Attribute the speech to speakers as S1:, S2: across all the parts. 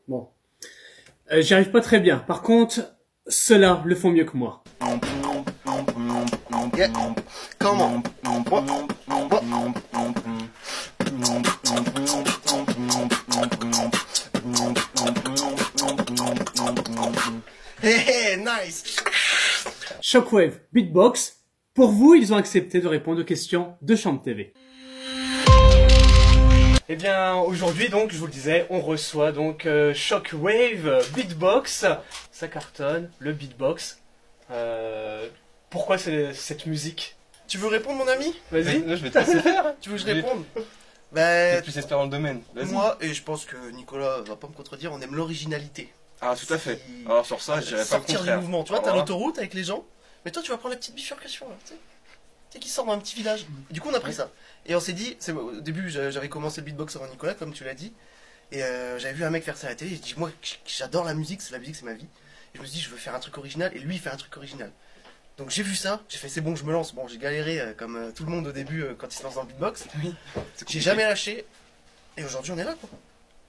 S1: Bon. J'y arrive pas très bien. Par contre, ceux-là le font mieux que moi.
S2: Yeah. Comment? Hey, nice.
S1: Shockwave Beatbox. Pour vous, ils ont accepté de répondre aux questions de Champ TV. Eh bien, aujourd'hui, donc, je vous le disais, on reçoit donc Shockwave Beatbox. Ça cartonne, le beatbox. Pourquoi cette musique?
S2: Tu veux répondre, mon ami?
S1: Vas-y.
S3: Je vais te laisser faire.
S2: Tu veux que je réponde? Ben,
S3: T'es plus expert dans le domaine. Vas-y.
S2: moi, et je pense que Nicolas va pas me contredire, on aime l'originalité.
S3: Ah, tout à fait. Alors sur ça, je dirais pas le
S2: Sortir du
S3: contraire.
S2: mouvement. Tu vois, t'as
S3: Alors là,
S2: l'autoroute avec les gens, mais toi, tu vas prendre la petite bifurcation, là, tu sais, qui sort dans un petit village. Et du coup, on a pris ça. Et on s'est dit, au début, j'avais commencé le beatbox avant Nicolas, comme tu l'as dit, et j'avais vu un mec faire ça à la télé, et j'ai dit, moi, j'adore la musique, c'est ma vie. Et je me suis dit, je veux faire un truc original, et lui, il fait un truc original. Donc j'ai vu ça, j'ai fait c'est bon, je me lance. Bon, j'ai galéré comme tout le monde au début quand il se lance dans le beatbox.
S3: Oui.
S2: J'ai jamais lâché. Et aujourd'hui, on est là, quoi.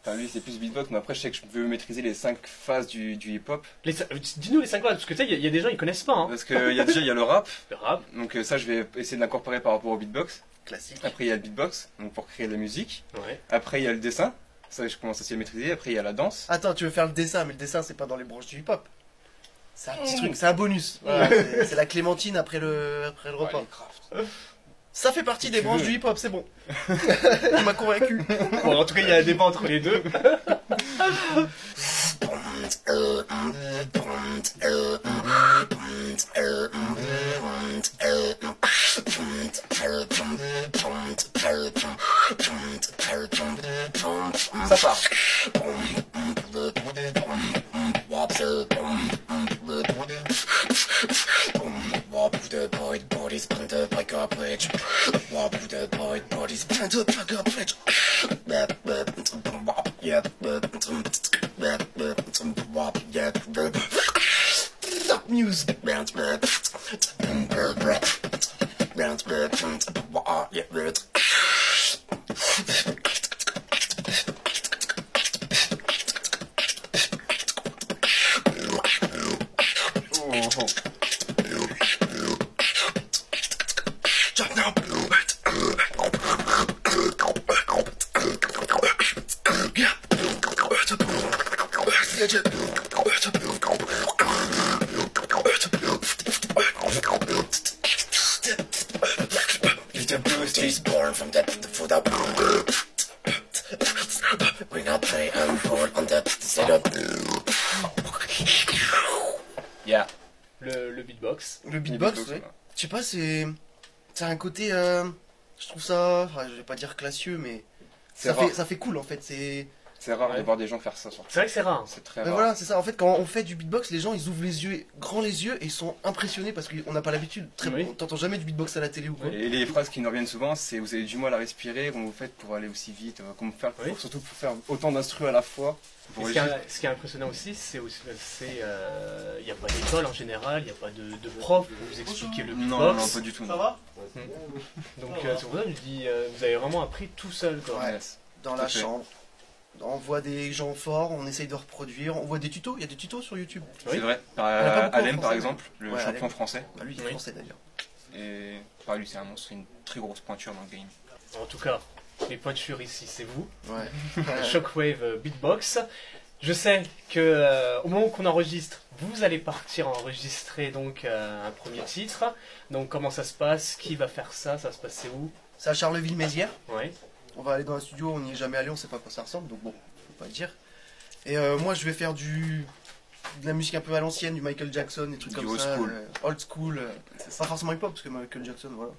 S3: Enfin, lui, c'est plus beatbox, mais après, je sais que je veux maîtriser les 5 phases du hip-hop.
S1: Dis-nous les 5 phrases, parce que tu sais, il y a des gens, ils connaissent pas. Hein.
S3: Parce qu'il y a déjà, il y a le rap.
S1: Le rap.
S3: Donc ça, je vais essayer de l'incorporer par rapport au beatbox.
S2: Classique.
S3: Après, il y a le beatbox, donc pour créer de la musique.
S1: Ouais.
S3: Après, il y a le dessin. Ça, je commence aussi à maîtriser. Après, il y a la danse.
S2: Attends, tu veux faire le dessin, mais le dessin, c'est pas dans les branches du hip-hop. C'est un petit truc, c'est un bonus. Voilà, c'est la clémentine après le repas.
S3: Ouais, les crafts.
S2: Ça fait partie
S3: Si
S2: des
S3: tu
S2: branches
S3: veux.
S2: du hip-hop, c'est bon. Il m'a convaincu.
S1: Bon, en tout cas, il y a un débat entre les deux.
S3: Ça part.
S2: News.
S3: Yeah.
S1: Le beatbox.
S2: Le beatbox,
S3: beatbox,
S2: ouais.
S3: voilà.
S2: Je sais pas, c'est un côté, je trouve ça, enfin, je vais pas dire classieux, mais
S3: C'est rare.
S2: ça fait cool en fait.
S3: C'est rare
S1: Ouais.
S3: de voir des gens faire ça sur.
S1: C'est vrai que c'est rare.
S3: C'est très
S2: Mais
S3: rare.
S2: voilà, c'est ça. En fait, quand on fait du beatbox, les gens ils ouvrent les yeux, grands les yeux, et ils sont impressionnés parce qu'on n'a pas l'habitude.
S1: Oui.
S2: On t'entend jamais du beatbox à la télé ou quoi.
S3: Et les phrases qui nous reviennent souvent, c'est vous avez du mal à respirer, comment vous faites pour aller aussi vite, comment faire,
S1: Oui.
S3: surtout pour faire autant d'instrus à la fois.
S1: Et
S3: Pour
S1: ce qui est impressionnant aussi, il n'y a pas d'école en général, il n'y a pas de prof pour vous expliquer le
S3: Non,
S1: beatbox.
S3: non, pas du tout.
S2: Ça
S3: non.
S2: va
S1: Donc c'est pour ça que je dis, vous avez vraiment appris tout seul. Quoi.
S2: Ouais.
S3: Yes.
S2: Dans
S3: Tout
S2: la
S3: à fait.
S2: chambre. On voit des gens forts, on essaye de reproduire, on voit des tutos, il y a des tutos sur YouTube.
S1: Oui.
S3: C'est vrai.
S2: en a pas beaucoup en
S3: Alem, par
S2: français.
S3: exemple, le
S2: Ouais,
S3: champion
S2: Alem.
S3: français.
S2: Bah, lui il est
S1: Oui.
S2: français d'ailleurs.
S3: Et lui, c'est un monstre, une très grosse pointure dans le game.
S1: En tout cas, les pointures ici, c'est vous.
S2: Ouais.
S1: Shockwave Beatbox. Je sais que au moment qu'on enregistre, vous allez partir enregistrer donc un premier titre. Donc comment ça se passe? Qui va faire ça? Ça va se passer où?
S2: C'est à Charleville-Mézières.
S1: Ouais.
S2: On va aller dans un studio, on n'y est jamais allé, on sait pas à quoi ça ressemble, donc bon, faut pas le dire. Et moi je vais faire de la musique un peu à l'ancienne, du Michael Jackson, des trucs
S3: Du
S2: comme
S3: old
S2: ça.
S3: school.
S2: Old school. Pas forcément hip-hop, parce que Michael Jackson, voilà.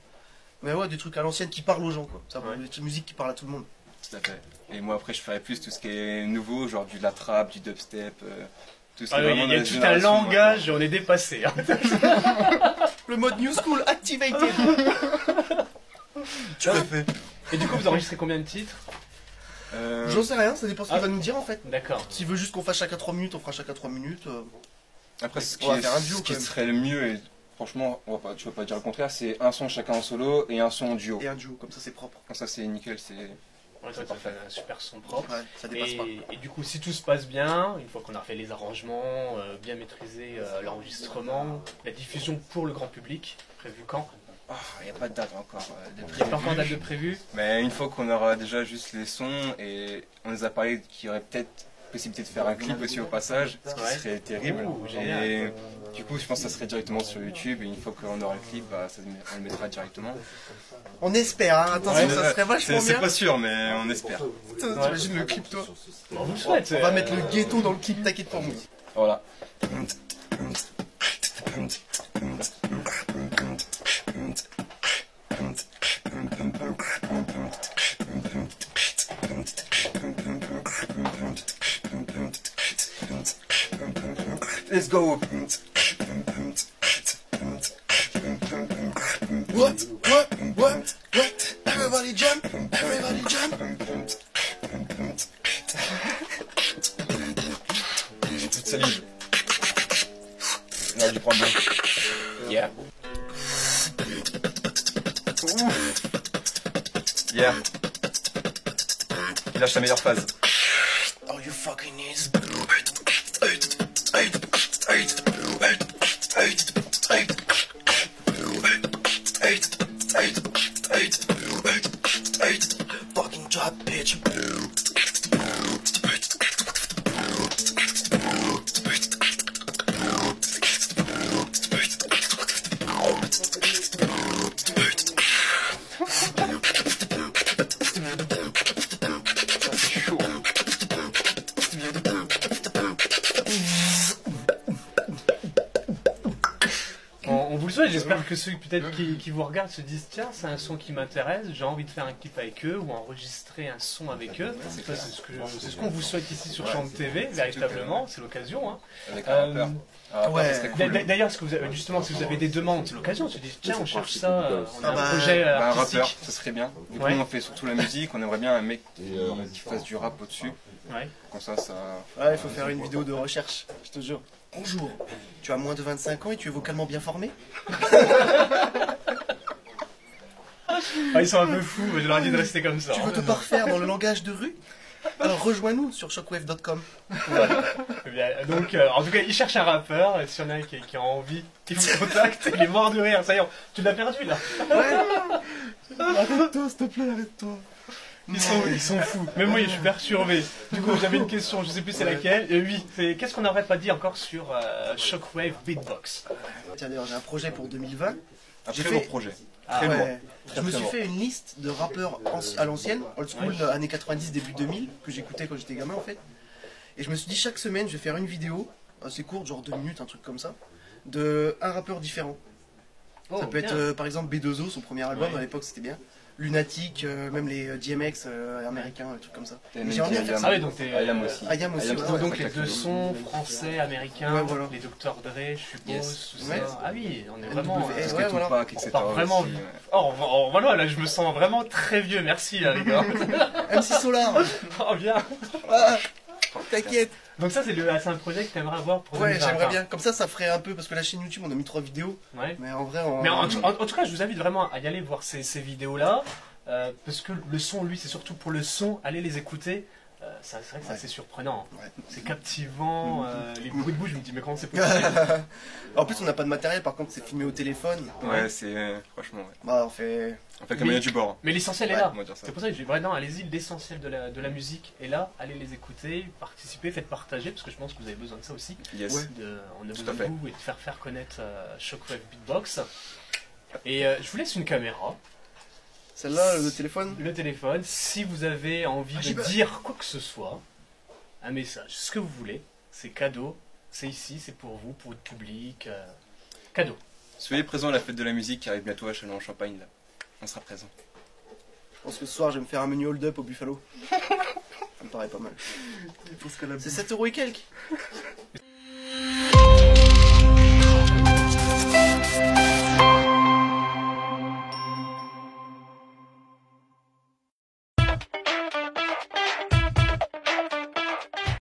S2: Mais ouais, des trucs à l'ancienne qui parlent aux gens, quoi. Ça,
S1: Ouais.
S2: Des musiques qui parlent à tout le monde.
S3: Tout à fait. Et moi, après, je ferai plus tout ce qui est nouveau, genre de la trap, du dubstep, tout ce qui est
S1: Ah,
S3: vraiment
S1: il y a
S3: dans la
S1: tout un
S3: génération,
S1: langage, on est dépassé. Hein.
S2: Le mode New School activated. Tu l'as fait.
S1: Et du coup, vous enregistrez combien de titres?
S2: J'en sais rien, ça dépend ce qu'il va nous dire en fait.
S1: D'accord.
S2: S'il veut juste qu'on fasse chacun 3 minutes, on fera chacun 3 minutes.
S3: Après, ce
S2: On va
S3: qui,
S2: faire un duo,
S3: ce
S2: quand
S3: qui
S2: même.
S3: serait le mieux, et franchement, tu vas pas dire le contraire, c'est un son chacun en solo et un son en duo.
S2: Et un duo, comme ça c'est propre.
S3: Comme ça, c'est nickel, c'est
S1: Ouais, ça fait un super son propre.
S2: Ouais, ça dépasse pas.
S1: Et du coup, si tout se passe bien, une fois qu'on a fait les arrangements, bien maîtrisé l'enregistrement, la diffusion pour le grand public, prévu quand?
S3: Il n'y a pas de date encore de
S1: Il n'y a pas encore de date de
S3: prévu.
S1: prévu.
S3: Mais une fois qu'on aura déjà juste les sons et on nous a parlé qu'il y aurait peut-être possibilité de faire un clip aussi au passage, ce qui
S1: Ouais.
S3: serait terrible.
S1: Ouh, génial.
S3: Et du coup, je pense que ça serait directement sur YouTube et une fois qu'on aura le clip, bah, on le mettra directement.
S2: On espère, hein. Attention,
S1: Ouais,
S2: ça serait vachement
S3: C'est
S2: bien.
S3: pas sûr, mais on espère.
S2: Putain, t'imagines le clip, toi?
S1: On vous le souhaite.
S2: On va mettre le ghetto dans le clip, t'inquiète pour nous.
S3: Voilà. Let's go.
S2: What? Everybody jump! Everybody jump!
S3: J'ai toute salive. On aurait dû prendre l'eau. Yeah. Yeah. Il lâche sa meilleure phase.
S2: Oh, you fucking is. Fucking drop, bitch.
S1: On vous le souhaite, j'espère que ceux peut-être qui vous regardent se disent tiens, c'est un son qui m'intéresse, j'ai envie de faire un clip avec eux ou enregistrer un son avec eux. Ça, c'est ce qu'on vous souhaite ici sur Chante TV, véritablement, c'est l'occasion. Hein.
S3: Avec un rappeur. Un rappeur,
S2: ouais.
S3: ça serait cool.
S1: D'ailleurs, justement, si vous avez des demandes, c'est l'occasion de se dire tiens, on cherche ça, on a
S2: Ah bah,
S1: un projet
S3: Bah, un
S1: artistique.
S3: rappeur, ça serait bien. Du coup,
S1: Ouais.
S3: on fait surtout la musique, on aimerait bien un mec qui fasse du rap au-dessus.
S1: Ouais.
S3: Comme ça.
S2: Ouais, il faut faire une vidéo de recherche, je te jure. Bonjour, tu as moins de 25 ans et tu es vocalement bien formé?
S1: Ah, ils sont un peu fous, mais je leur ai dit de rester comme ça.
S2: Tu veux te parfaire dans le langage de rue? Alors rejoins-nous sur shockwave.com.
S1: Eh bien, donc, en tout cas, ils cherchent un rappeur, et s'il y en a un qui a envie, qui vous contacte, il est mort de rire, ça y est, tu l'as perdu là.
S2: Arrête-toi, s'il te plaît, arrête-toi.
S1: Ils sont fous, même moi je suis perturbé. Du coup, j'avais une question, je sais plus c'est laquelle. Oui, c'est qu'est-ce qu'on n'aurait pas dit encore sur Shockwave Beatbox?
S2: Tiens, d'ailleurs, j'ai un projet pour 2020.
S3: Un
S2: J'ai
S3: très
S2: fait-
S3: beau projet.
S1: Ah,
S3: Très
S2: Ouais.
S3: lourd.
S2: Je me
S3: très
S2: suis
S3: lourd.
S2: fait une liste de rappeurs à l'ancienne, old school,
S1: Ouais.
S2: années 90, début 2000, que j'écoutais quand j'étais gamin en fait. Et je me suis dit, chaque semaine, je vais faire une vidéo, assez courte, genre 2 minutes, un truc comme ça, de un rappeur différent.
S1: Oh,
S2: Ça peut être
S1: bien.
S2: par exemple B2O, son premier album,
S1: Ouais.
S2: à l'époque c'était bien. Lunatic, même les DMX américains, des trucs comme ça.
S3: Et
S2: Mais j'aimerais bien faire
S3: Ayam.
S2: ça.
S1: Ah oui, donc t'es...
S3: Ayam aussi.
S2: Ayam aussi,
S3: Ayam,
S2: ouais,
S3: c'est
S2: ouais.
S1: Donc
S3: un
S1: les
S3: spectacle
S1: deux
S3: de
S1: sons français, américains,
S2: Ouais, voilà.
S1: les Dr Dre, je suppose,
S2: Yes.
S1: tout
S2: Ouais.
S1: ça. Ah oui, on est vraiment...
S2: NWS,
S3: Tout ce
S2: ouais,
S3: qui est
S2: voilà.
S3: Tupac, etc.
S1: On part vraiment...
S3: aussi, ouais.
S1: Oh, voilà, là je me sens vraiment très vieux, merci les gars.
S2: MC Solar.
S1: Oh bien.
S2: Ah, t'inquiète.
S1: Donc ça c'est un projet que t'aimerais avoir pour
S2: Ouais,
S1: 2020.
S2: j'aimerais bien. Comme ça ferait un peu, parce que la chaîne YouTube, on a mis 3 vidéos.
S1: Ouais.
S2: Mais en vrai, on...
S1: Mais en tout cas, je vous invite vraiment à y aller voir ces vidéos-là, parce que le son, lui, c'est surtout pour le son, allez les écouter. C'est vrai que c'est
S2: Ouais.
S1: assez surprenant.
S2: Ouais.
S1: C'est captivant, les bruits de bouche, je me dis, mais comment c'est possible?
S2: En plus, on n'a pas de matériel, par contre, c'est filmé au téléphone.
S3: Ouais, c'est franchement, ouais.
S2: Bah, on fait.
S3: On fait comme il y a du bord.
S1: Mais l'essentiel est
S2: Ouais,
S1: là.
S3: On va dire ça.
S1: C'est pour ça que je dis vraiment, allez-y, l'essentiel de la musique est là, allez les écouter, participer, faites partager, parce que je pense que vous avez besoin de ça aussi.
S3: Yes.
S2: Ouais.
S1: On a
S3: Tout
S1: besoin
S3: à
S1: de
S3: fait.
S1: vous et de faire connaître Shockwave Beatbox. Et je vous laisse une caméra.
S2: Celle-là, le téléphone.
S1: Le téléphone, si vous avez envie
S2: Ah, j'y
S1: de
S2: vais.
S1: dire quoi que ce soit, un message, ce que vous voulez, c'est cadeau, c'est ici, c'est pour vous, pour votre public, cadeau.
S3: Soyez présents à la fête de la musique qui arrive bientôt à Châlons-en-Champagne, là. On sera présents.
S2: Je pense que ce soir, je vais me faire un menu hold-up au Buffalo. Ça me paraît pas mal. C'est 7 € et quelques.